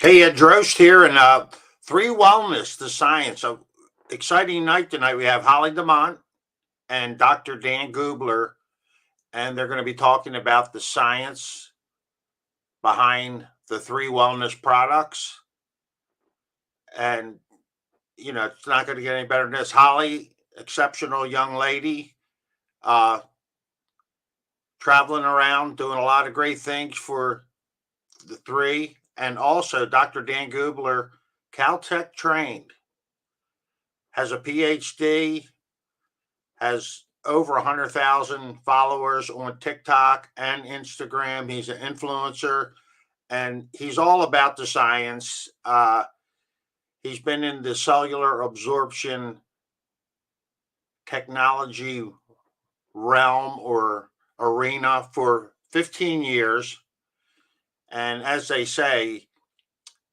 Hey, Drost here, and Three Wellness, the Science. So exciting night tonight. We have Holly Demont and Dr. Dan Gubler, and they're going to be talking about the science behind the three wellness products. And, it's not going to get any better than this. Holly, exceptional young lady, uh, traveling around, doing a lot of great things for the three. And also, Dr. Dan Gubler, Caltech trained, has a PhD, has over 100,000 followers on TikTok and Instagram. He's an influencer, and he's all about the science. He's been in the cellular absorption technology realm or arena for 15 years. And as they say,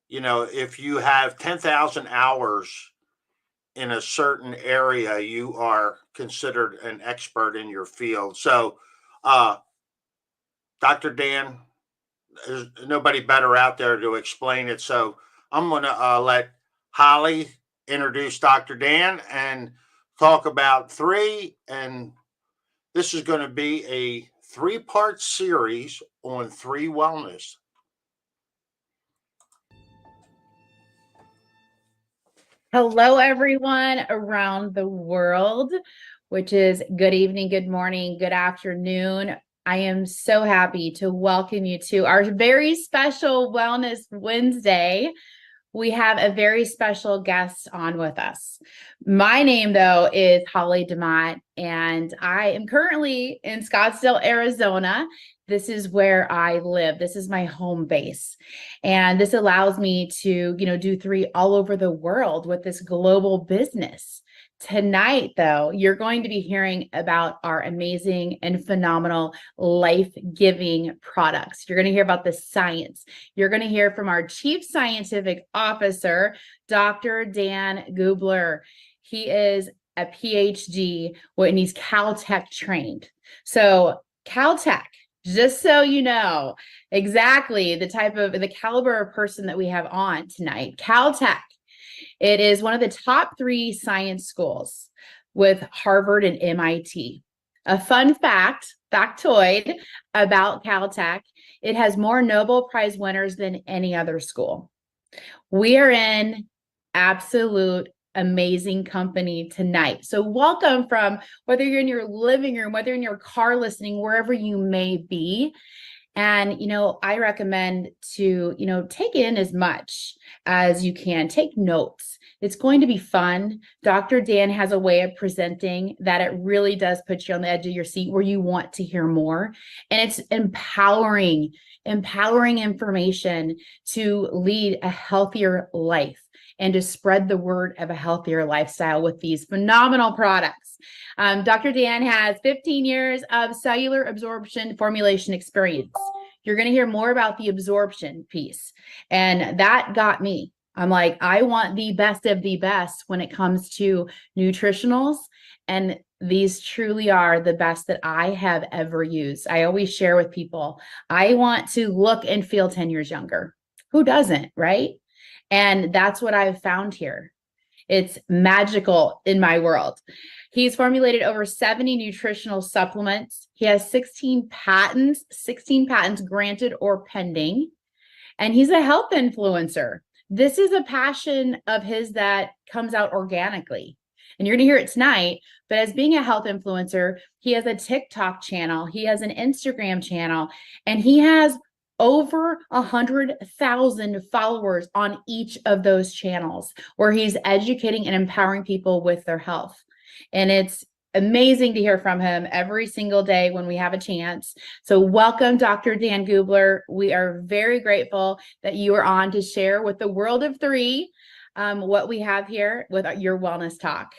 if you have 10,000 hours in a certain area, you are considered an expert in your field. So, Dr. Dan, there's nobody better out there to explain it. So, I'm going to let Holly introduce Dr. Dan and talk about three. And this is going to be a three-part series on three wellness. Hello, everyone around the world, which is good evening, good morning, good afternoon. I am so happy to welcome you to our very special Wellness Wednesday. We have a very special guest on with us. My name, though, is Holly Demont, and I am currently in Scottsdale, Arizona. This is where I live. This is my home base. And this allows me to, do three all over the world with this global business. Tonight, though, you're going to be hearing about our amazing and phenomenal life-giving products. You're going to hear about the science. You're going to hear from our Chief Scientific Officer, Dr. Dan Gubler. He is a PhD and he's Caltech trained. So Caltech, just so you know exactly the caliber of person that we have on tonight, Caltech. It is one of the top 3 science schools with Harvard and MIT. A fun factoid about Caltech, it has more Nobel Prize winners than any other school. We are in absolute amazing company tonight. So welcome from whether you're in your living room, whether you're in your car listening, wherever you may be. And, I recommend to, take in as much as you can. Take notes. It's going to be fun. Dr. Dan has a way of presenting that it really does put you on the edge of your seat where you want to hear more. And it's empowering information to lead a healthier life and to spread the word of a healthier lifestyle with these phenomenal products. Dr. Dan has 15 years of cellular absorption formulation experience. You're going to hear more about the absorption piece. And that got me. I'm like, I want the best of the best when it comes to nutritionals. And these truly are the best that I have ever used. I always share with people, I want to look and feel 10 years younger. Who doesn't, right? And that's what I've found here. It's magical in my world. He's formulated over 70 nutritional supplements. He has 16 patents granted or pending. And he's a health influencer. This is a passion of his that comes out organically. And you're going to hear it tonight. But as being a health influencer, he has a TikTok channel. He has an Instagram channel. And he has over 100,000 followers on each of those channels where he's educating and empowering people with their health. And it's amazing to hear from him every single day when we have a chance. So welcome, Dr. Dan Gubler. We are very grateful that you are on to share with the world of three what we have here with your wellness talk.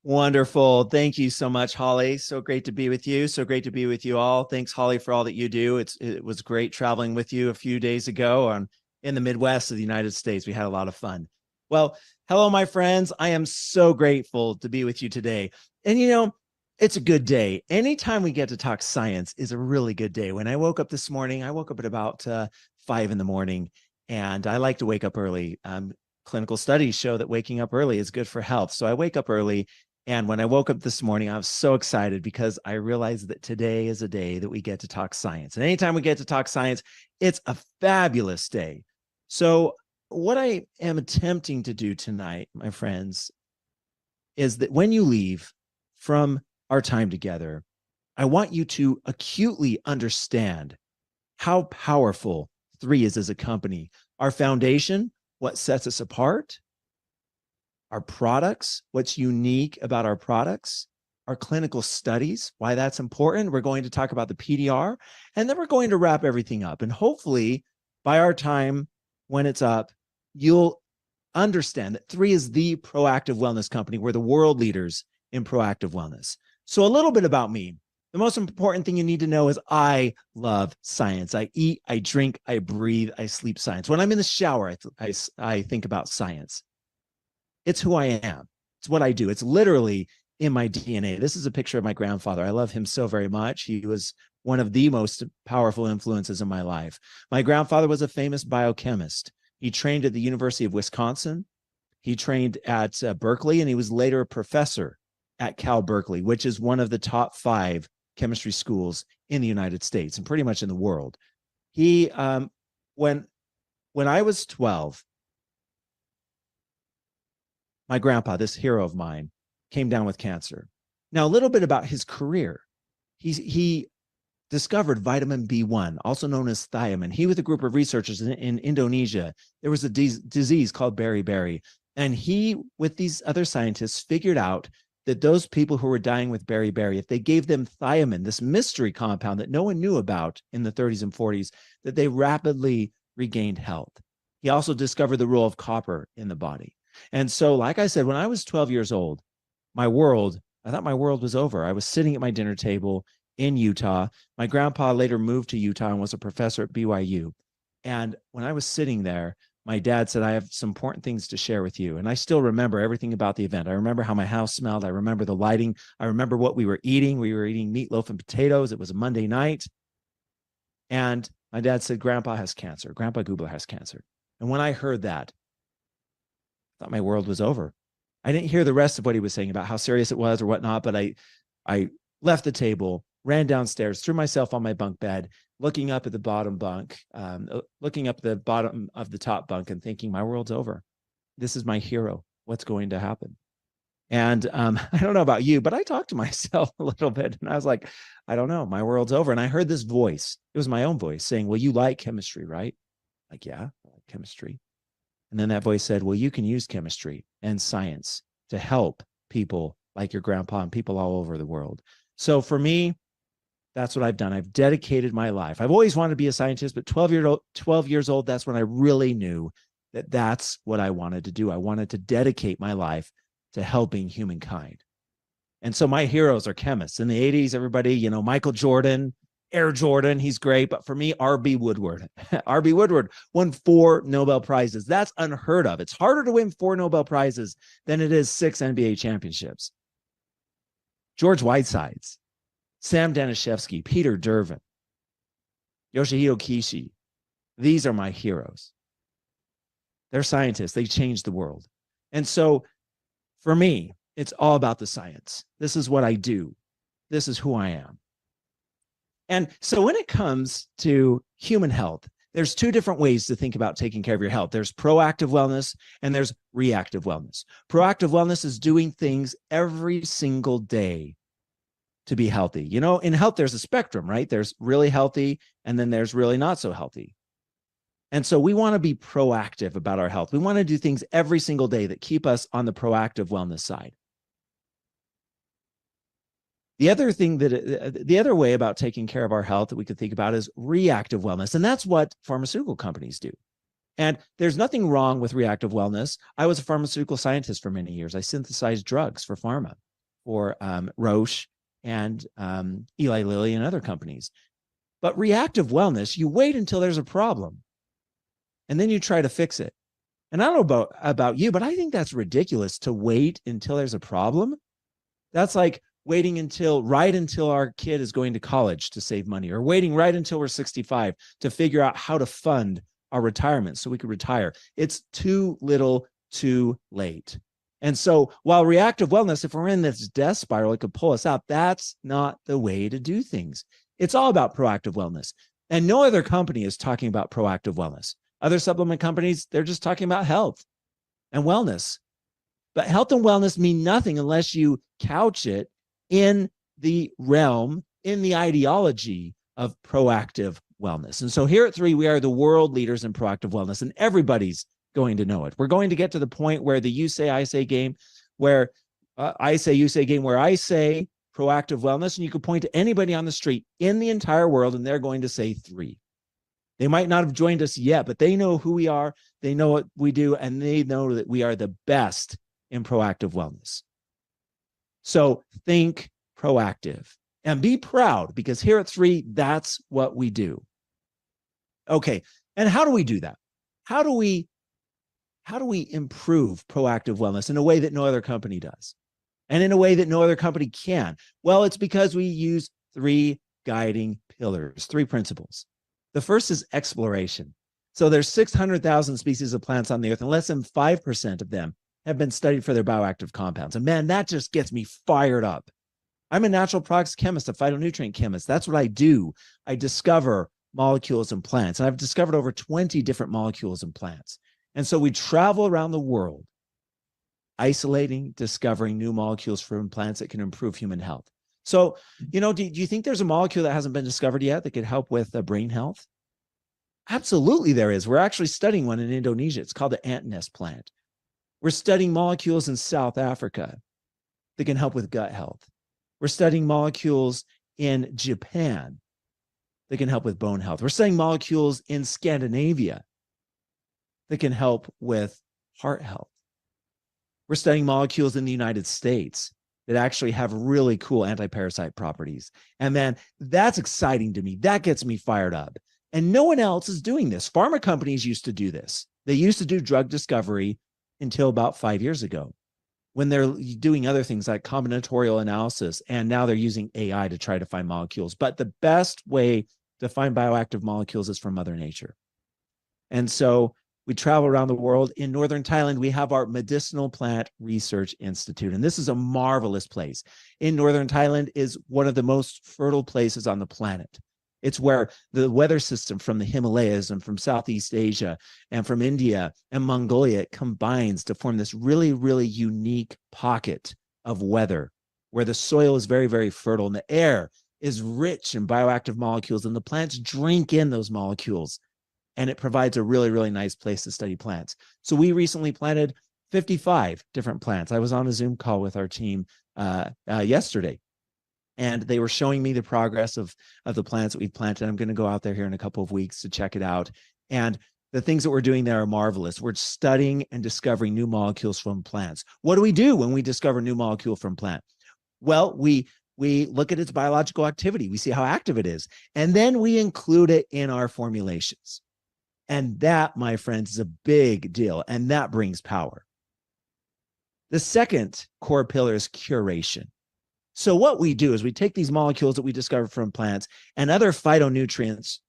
Wonderful. Thank you so much, Holly. So great to be with you. So great to be with you all. Thanks, Holly, for all that you do. It was great traveling with you a few days ago in the Midwest of the United States. We had a lot of fun. Well, hello, my friends. I am so grateful to be with you today. And, It's a good day. Anytime we get to talk science is a really good day. When I woke up this morning, I woke up at about 5 in the morning, and I like to wake up early. Clinical studies show that waking up early is good for health. So I wake up early. And when I woke up this morning, I was so excited because I realized that today is a day that we get to talk science. And anytime we get to talk science, it's a fabulous day. So what I am attempting to do tonight, my friends, is that when you leave from our time together, I want you to acutely understand how powerful 3 is as a company. Our foundation, what sets us apart, our products, what's unique about our products, our clinical studies, why that's important. We're going to talk about the PDR, and then we're going to wrap everything up. And hopefully by our time when it's up, you'll understand that 3 is the proactive wellness company. We're the world leaders in proactive wellness. So a little bit about me. The most important thing you need to know is I love science. I eat, I drink, I breathe, I sleep science. When I'm in the shower, I think about science. It's who I am. It's what I do. It's literally in my DNA. This is a picture of my grandfather. I love him so very much. He was one of the most powerful influences in my life. My grandfather was a famous biochemist. He trained at the University of Wisconsin. He trained at Berkeley, and he was later a professor at Cal Berkeley, which is one of the top 5 chemistry schools in the United States and pretty much in the world. He, when I was 12, my grandpa, this hero of mine, came down with cancer. Now, a little bit about his career. He discovered vitamin B1, also known as thiamine. He, with a group of researchers in Indonesia, there was a disease called beriberi. And he, with these other scientists, figured out that those people who were dying with beriberi, if they gave them thiamine, this mystery compound that no one knew about in the 30s and 40s, that they rapidly regained health. He also discovered the role of copper in the body. And so, like I said, when I was 12 years old, I thought my world was over. I was sitting at my dinner table in Utah. My grandpa later moved to Utah and was a professor at BYU. And when I was sitting there, my dad said, I have some important things to share with you. And I still remember everything about the event. I remember how my house smelled. I remember the lighting. I remember what we were eating. We were eating meatloaf and potatoes. It was a Monday night. And my dad said, Grandpa has cancer. Grandpa Gubler has cancer. And when I heard that, I thought my world was over. I didn't hear the rest of what he was saying about how serious it was or whatnot, but I left the table, ran downstairs, threw myself on my bunk bed, looking up at the bottom bunk, looking up the bottom of the top bunk and thinking, my world's over. This is my hero. What's going to happen? And I don't know about you, but I talked to myself a little bit and I was like, I don't know, my world's over. And I heard this voice. It was my own voice saying, well, you like chemistry, right? Like, yeah, I like chemistry. And then that voice said, well, you can use chemistry and science to help people like your grandpa and people all over the world. So for me, that's what I've done. I've dedicated my life. I've always wanted to be a scientist, but 12 years old, that's when I really knew that that's what I wanted to do. I wanted to dedicate my life to helping humankind. And so my heroes are chemists. In the 80s, everybody, Michael Jordan, Air Jordan, he's great. But for me, R.B. Woodward. R.B. Woodward won 4 Nobel Prizes. That's unheard of. It's harder to win 4 Nobel Prizes than it is 6 NBA championships. George Whitesides, Sam Danishevsky, Peter Dervin, Yoshihiro Kishi. These are my heroes. They're scientists. They changed the world. And so for me, it's all about the science. This is what I do. This is who I am. And so when it comes to human health, there's 2 different ways to think about taking care of your health. There's proactive wellness and there's reactive wellness. Proactive wellness is doing things every single day to be healthy. In health, there's a spectrum, right? There's really healthy and then there's really not so healthy. And so we want to be proactive about our health. We want to do things every single day that keep us on the proactive wellness side. The other way about taking care of our health that we could think about is reactive wellness. And that's what pharmaceutical companies do. And there's nothing wrong with reactive wellness. I was a pharmaceutical scientist for many years. I synthesized drugs for pharma, for Roche and Eli Lilly and other companies. But reactive wellness, you wait until there's a problem and then you try to fix it. And I don't know about you, but I think that's ridiculous to wait until there's a problem. That's like waiting until right until our kid is going to college to save money, or waiting right until we're 65 to figure out how to fund our retirement so we could retire. It's too little, too late. And so while reactive wellness, if we're in this death spiral, it could pull us out. That's not the way to do things. It's all about proactive wellness. And no other company is talking about proactive wellness. Other supplement companies, they're just talking about health and wellness. But health and wellness mean nothing unless you couch it in the realm, in the ideology of proactive wellness. And so here at 3, we are the world leaders in proactive wellness, and everybody's going to know it. We're going to get to the point where the you say, I say game, where I say, you say game, where I say proactive wellness, and you could point to anybody on the street in the entire world, and they're going to say 3. They might not have joined us yet, but they know who we are, they know what we do, and they know that we are the best in proactive wellness. So think proactive and be proud, because here at 3, that's what we do. Okay, and how do we do that? How do we improve proactive wellness in a way that no other company does, and in a way that no other company can? Well, it's because we use 3 guiding pillars, 3 principles. The first is exploration. So there's 600,000 species of plants on the earth, and less than 5% of them have been studied for their bioactive compounds. And man, that just gets me fired up. I'm a natural products chemist, a phytonutrient chemist. That's what I do. I discover molecules in plants, and I've discovered over 20 different molecules in plants. And so we travel around the world, isolating, discovering new molecules from plants that can improve human health. So, do you think there's a molecule that hasn't been discovered yet that could help with brain health? Absolutely there is. We're actually studying one in Indonesia. It's called the ant nest plant. We're studying molecules in South Africa that can help with gut health. We're studying molecules in Japan that can help with bone health. We're studying molecules in Scandinavia that can help with heart health. We're studying molecules in the United States that actually have really cool anti-parasite properties. And man, that's exciting to me. That gets me fired up. And no one else is doing this. Pharma companies used to do this. They used to do drug discovery until about 5 years ago, when they're doing other things like combinatorial analysis, and now they're using AI to try to find molecules. But the best way to find bioactive molecules is from Mother Nature. And so we travel around the world. In northern Thailand, we have our Medicinal Plant Research Institute, and this is a marvelous place. In northern Thailand is one of the most fertile places on the planet. It's where the weather system from the Himalayas and from Southeast Asia and from India and Mongolia combines to form this really, really unique pocket of weather where the soil is very, very fertile and the air is rich in bioactive molecules, and the plants drink in those molecules. And it provides a really, really nice place to study plants. So we recently planted 55 different plants. I was on a Zoom call with our team yesterday, and they were showing me the progress of the plants that we've planted. I'm going to go out there here in a couple of weeks to check it out. And the things that we're doing there are marvelous. We're studying and discovering new molecules from plants. What do we do when we discover a new molecule from plant? Well, we look at its biological activity. We see how active it is. And then we include it in our formulations. And that, my friends, is a big deal. And that brings power. The second core pillar is curation. So what we do is we take these molecules that we discover from plants and other phytonutrients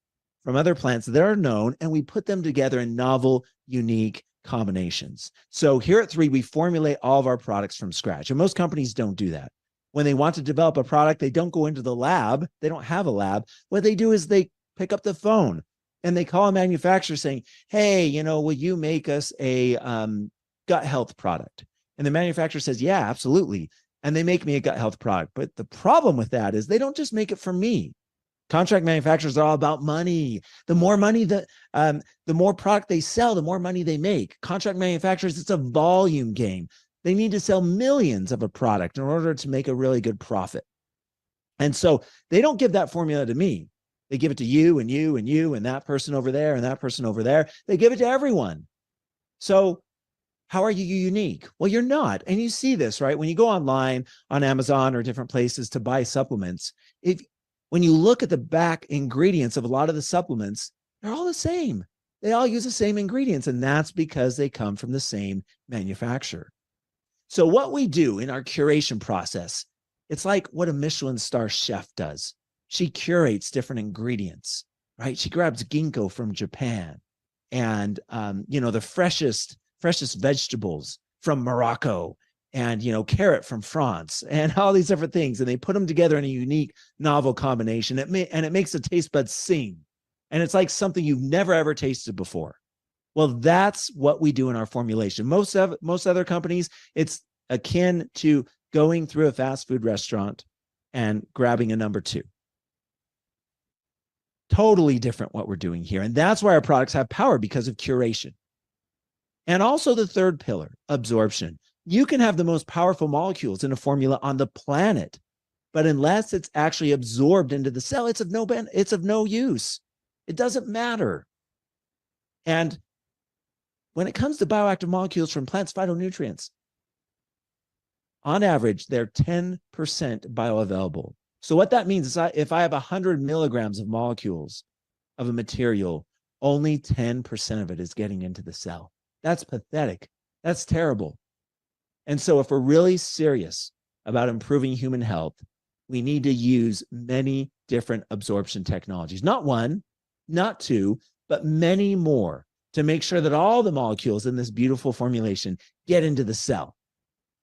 from other plants that are known, and we put them together in novel, unique combinations. So here at 3, we formulate all of our products from scratch. And most companies don't do that. When they want to develop a product, they don't go into the lab. They don't have a lab. What they do is they pick up the phone and they call a manufacturer saying, hey, will you make us a gut health product? And the manufacturer says, yeah, absolutely. And they make me a gut health product. But the problem with that is they don't just make it for me. Contract manufacturers are all about money. The more money, the more product they sell, the more money they make. Contract manufacturers, it's a volume game. They need to sell millions of a product in order to make a really good profit. And so they don't give that formula to me. They give it to you and you and you and that person over there and that person over there. They give it to everyone. So how are you unique? Well, you're not. And you see this, right? When you go online on Amazon or different places to buy supplements, when you look at the back ingredients of a lot of the supplements, they're all the same. They all use the same ingredients, and that's because they come from the same manufacturer. So what we do in our curation process It's like what a Michelin star chef does. She curates different ingredients, right? She grabs ginkgo from Japan and, the freshest vegetables from Morocco and, carrot from France and all these different things. And they put them together in a unique, novel combination. And it makes the taste buds sing. And it's like something you've never, ever tasted before. Well, that's what we do in our formulation. Most other companies, it's akin to going through a fast food restaurant and grabbing a number 2. Totally different what we're doing here. And that's why our products have power, because of curation. And also the third pillar, absorption. You can have the most powerful molecules in a formula on the planet, but unless it's actually absorbed into the cell, it's of no use. It doesn't matter. And when it comes to bioactive molecules from plants, phytonutrients, on average, they're 10% bioavailable. So what that means is if I have 100 milligrams of molecules of a material, only 10% of it is getting into the cell. That's pathetic. That's terrible. And so if we're really serious about improving human health, we need to use many different absorption technologies. Not one, not two, but many more to make sure that all the molecules in this beautiful formulation get into the cell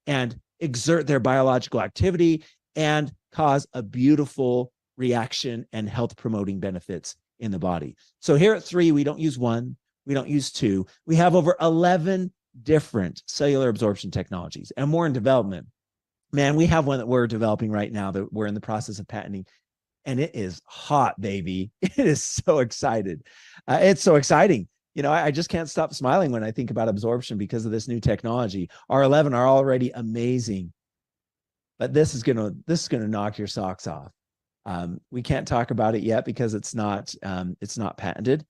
and exert their biological activity and cause a beautiful reaction and health promoting benefits in the body. So here at 3, we don't use 1, we don't use 2. We have over 11 different cellular absorption technologies and more in development. Man, we have one that we're developing right now that we're in the process of patenting, and it is hot, baby. It is so excited. It's so exciting. I just can't stop smiling when I think about absorption because of this new technology. Our 11 are already amazing, but this is gonna knock your socks off. We can't talk about it yet because it's not patented,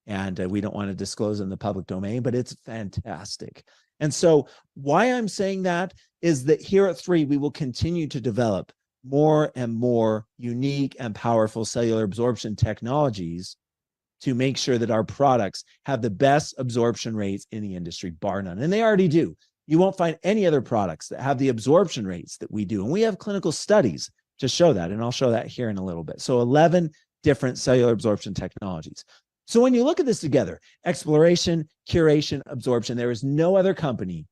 and we don't want to disclose in the public domain. But it's fantastic. And so, why I'm saying that is that here at 3, we will continue to develop more and more unique and powerful cellular absorption technologies to make sure that our products have the best absorption rates in the industry, bar none. And they already do. You won't find any other products that have the absorption rates that we do. And we have clinical studies to show that. And I'll show that here in a little bit. So 11 different cellular absorption technologies. So when you look at this together, exploration, curation, absorption, there is no other company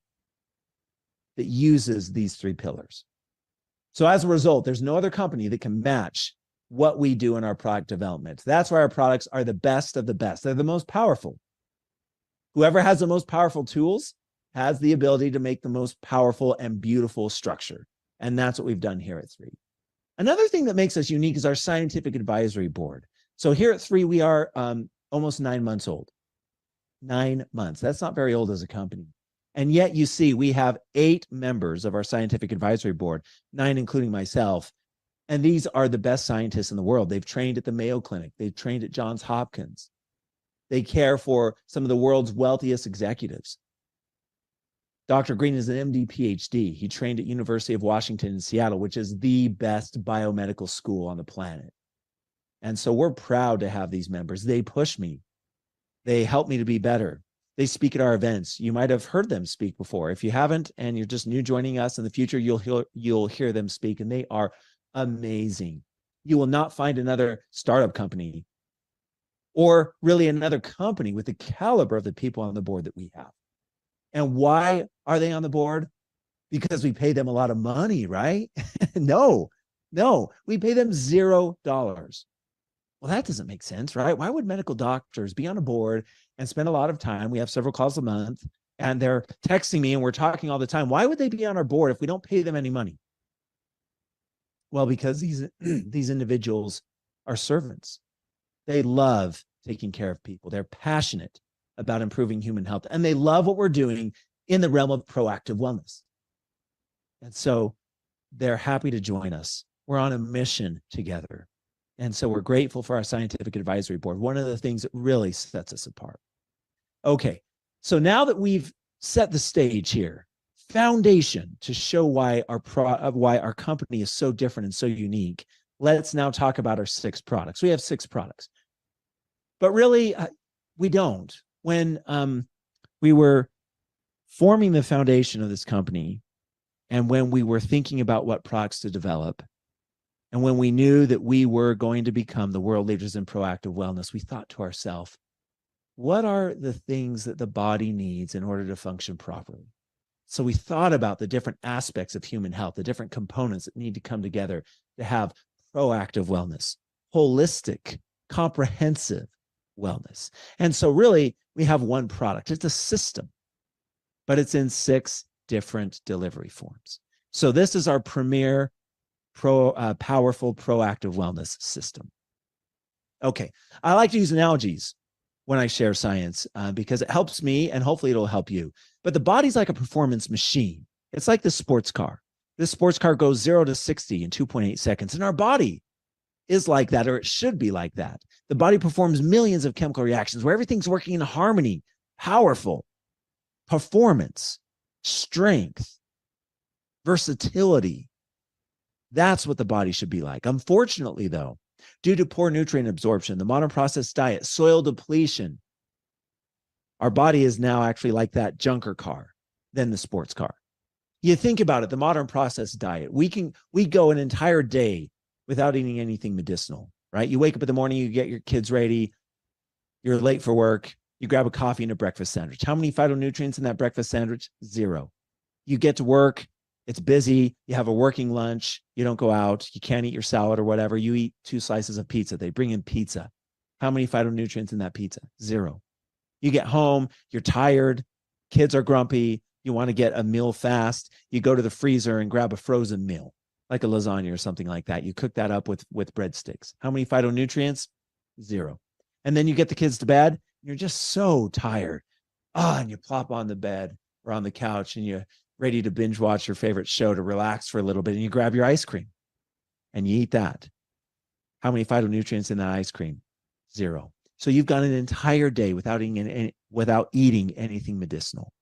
that uses these 3 pillars. So as a result, there's no other company that can match what we do in our product development. That's why our products are the best of the best. They're the most powerful. Whoever has the most powerful tools has the ability to make the most powerful and beautiful structure. And that's what we've done here at 3. Another thing that makes us unique is our scientific advisory board. So here at 3, we are almost 9 months old. 9 months. That's not very old as a company. And yet you see, we have 8 members of our scientific advisory board, 9 including myself. And these are the best scientists in the world. They've trained at the Mayo Clinic. They've trained at Johns Hopkins. They care for some of the world's wealthiest executives. Dr. Green is an MD, PhD. He trained at University of Washington in Seattle, which is the best biomedical school on the planet. And so we're proud to have these members. They push me. They help me to be better. They speak at our events. You might have heard them speak before. If you haven't, and you're just new joining us in the future, you'll hear them speak, and they are amazing. You will not find another startup company or really another company with the caliber of the people on the board that we have. And why are they on the board? Because we pay them a lot of money, right? No, we pay them $0. Well, that doesn't make sense, right? Why would medical doctors be on a board and spend a lot of time? We have several calls a month and they're texting me and we're talking all the time. Why would they be on our board if we don't pay them any money? Well, because these individuals are servants. They love taking care of people. They're passionate about improving human health, and they love what we're doing in the realm of proactive wellness. And so they're happy to join us. We're on a mission together. And so we're grateful for our scientific advisory board, one of the things that really sets us apart. Okay, so now that we've set the stage here, foundation to show why our company is so different and so unique, let's now talk about our 6 products. We have 6 products, but really we don't. When we were forming the foundation of this company And when we were thinking about what products to develop, and when we knew that we were going to become the world leaders in proactive wellness, we thought to ourselves, what are the things that the body needs in order to function properly? So we thought about the different aspects of human health, the different components that need to come together to have proactive wellness, holistic, comprehensive wellness. And so really, we have one product. It's a system, but it's in 6 different delivery forms. So this is our premier powerful proactive wellness system. Okay, I like to use analogies when I share science because it helps me and hopefully it'll help you. But the body's like a performance machine. It's like the sports car. This sports car goes 0 to 60 in 2.8 seconds. And our body is like that, or it should be like that. The body performs millions of chemical reactions where everything's working in harmony, powerful performance, strength, versatility. That's what the body should be like. Unfortunately, though, due to poor nutrient absorption, the modern processed diet, soil depletion, our body is now actually like that junker car than the sports car. You think about it, the modern processed diet, we go an entire day without eating anything medicinal, right? You wake up in the morning, you get your kids ready, you're late for work, you grab a coffee and a breakfast sandwich. How many phytonutrients in that breakfast sandwich? 0. You get to work, it's busy, you have a working lunch, you don't go out, you can't eat your salad or whatever, you eat 2 slices of pizza. They bring in pizza. How many phytonutrients in that pizza? 0. You get home, you're tired, kids are grumpy, you want to get a meal fast, you go to the freezer and grab a frozen meal, like a lasagna or something like that. You cook that up with breadsticks. How many phytonutrients? 0. And then you get the kids to bed, and you're just so tired. And you plop on the bed or on the couch and you're ready to binge watch your favorite show to relax for a little bit, and you grab your ice cream and you eat that. How many phytonutrients in that ice cream? 0. So you've gone an entire day without eating anything medicinal.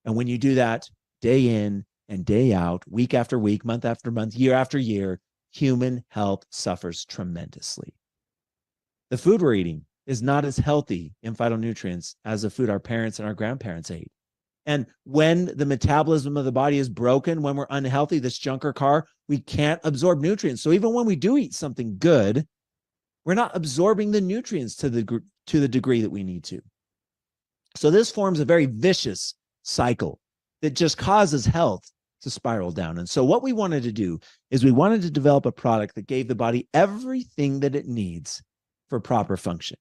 And when you do that day in and day out, week after week, month after month, year after year, human health suffers tremendously. The food we're eating is not as healthy in phytonutrients as the food our parents and our grandparents ate. And when the metabolism of the body is broken, when we're unhealthy, this junker car, we can't absorb nutrients. So even when we do eat something good, we're not absorbing the nutrients to the degree that we need to. So this forms a very vicious cycle that just causes health to spiral down. And so what we wanted to do is we wanted to develop a product that gave the body everything that it needs for proper function.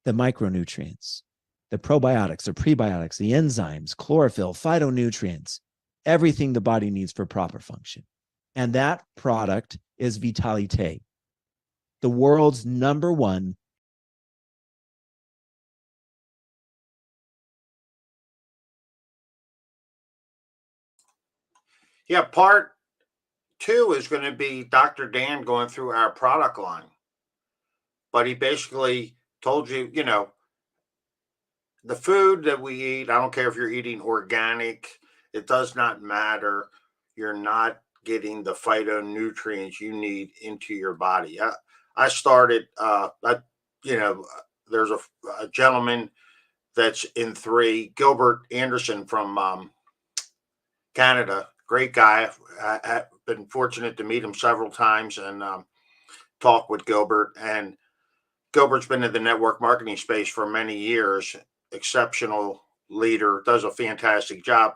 The micronutrients, the probiotics, the prebiotics, the enzymes, chlorophyll, phytonutrients, everything the body needs for proper function. And that product is Vitalite, the world's #1 Yeah, part 2 is going to be Dr. Dan going through our product line. But he basically told you, the food that we eat, I don't care if you're eating organic, it does not matter. You're not getting the phytonutrients you need into your body. I started, there's a gentleman that's in 3, Gilbert Anderson from Canada, great guy. I've been fortunate to meet him several times and talk with Gilbert. And Gilbert's been in the network marketing space for many years, exceptional leader, does a fantastic job.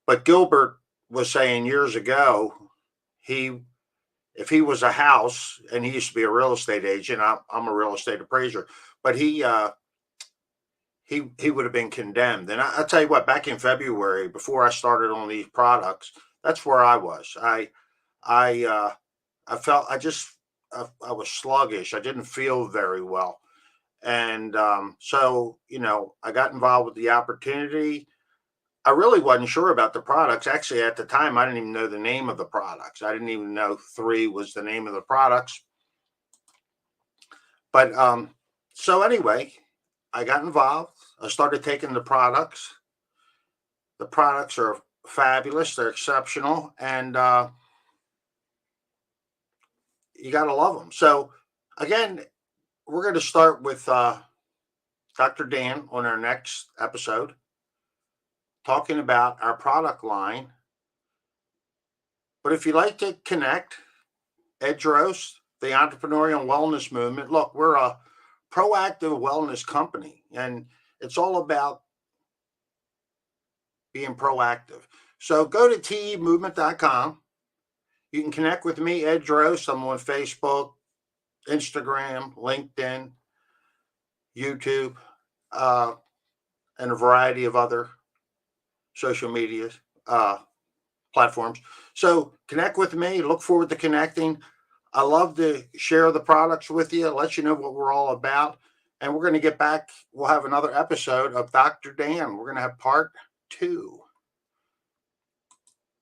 But Gilbert was saying years ago, if he was a house, and he used to be a real estate agent, I'm a real estate appraiser, but he would have been condemned. And I'll tell you what, back in February, before I started on these products, that's where I was. I felt I was sluggish. I didn't feel very well. And so, I got involved with the opportunity. I really wasn't sure about the products. Actually, at the time, I didn't even know the name of the products. I didn't even know 3 was the name of the products. But so anyway, I got involved. I started taking the products. The products are fabulous. They're exceptional. And you got to love them. So again, we're going to start with Dr. Dan on our next episode, talking about our product line. But if you like to connect, Ed Drost, the entrepreneurial wellness movement, look, we're a proactive wellness company, and it's all about being proactive. So go to temovement.com. You can connect with me, Ed Drost. I'm on Facebook, Instagram, LinkedIn, YouTube, and a variety of other social media platforms. So connect with me. Look forward to connecting. I love to share the products with you, let you know what we're all about. And we're going to get back. We'll have another episode of Dr. Dan. We're going to have part 2.